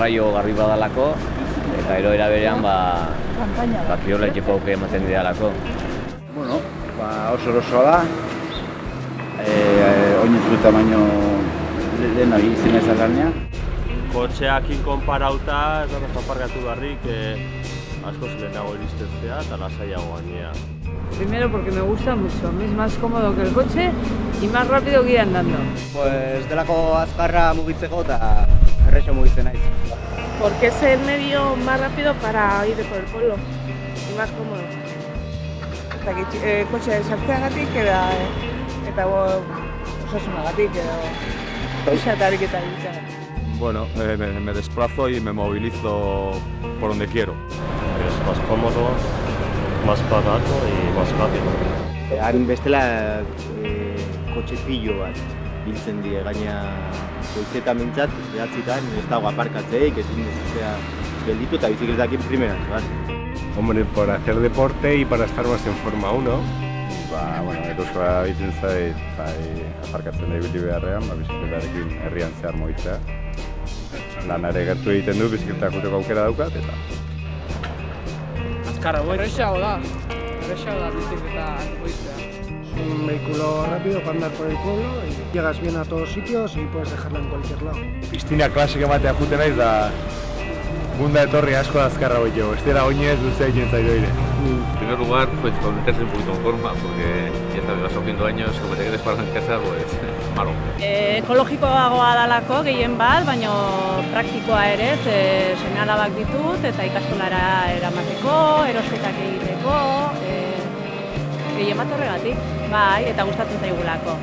garraio garbi badalako, eta era berean kirola etxeko auke ematen didalako. Bueno, oso erosoa da, oinezko tamaino lehena izena ez alanean. Kotxeakin konparauta ez da aparkatu barrik, askoz lehenago iristen zea eta lasaiago gainea. Primero porque me gusta mucho, es más cómodo que el coche y más rápido que ir andando. Pues delako azkarra mugitzeko eta errexo mugitzen naiz. Porque es el medio más rápido para ir por el pueblo y más cómodo. Kotxe sartzeagatik eta osasunagatik edo pixatarik eta egiteagatik. Bueno, me desplazo y me movilizo por donde quiero. Es más cómodo, más barato y más rápido. Harin bestela kotxe pilo bat biltzen die, gaina goizetan mintzat, behatzitan, ez dago aparkatzeik, ezin dezizea gelditu eta bizikletakin primeran, zebaz. Hombre, por hacer deporte y para estar más en forma 1. Bueno, erosoa egiten zait, aparkatzen da ibili beharrean, bizikletarekin herrian zehar mugitzea. Lanare gertu egiten du, bizikletak guteko aukera daukat, eta... Azkarra guai. Errexago da bizikleta mugitzea. Es un vehículo rápido para andar por el pueblo y llegas bien a todos sitios y puedes dejarla en cualquier lado. Pistina klasik ematea juten naiz da... Bunda etorri asko azkarra goitego, ez dira oinez duzea egin zaidoire. En primer lugar, pues con meterse un poquito en forma, porque ya sabes, vas cogiendo años, como te quedes parado en casa, pues malo. Ekologikoagoa dalako gehien bat, baina praktikoa ere, seme-alabak ditut eta ikastolara eramateko, erosketak egiteko, gehien bat horregatik, bai, eta gustatzen zaigulako.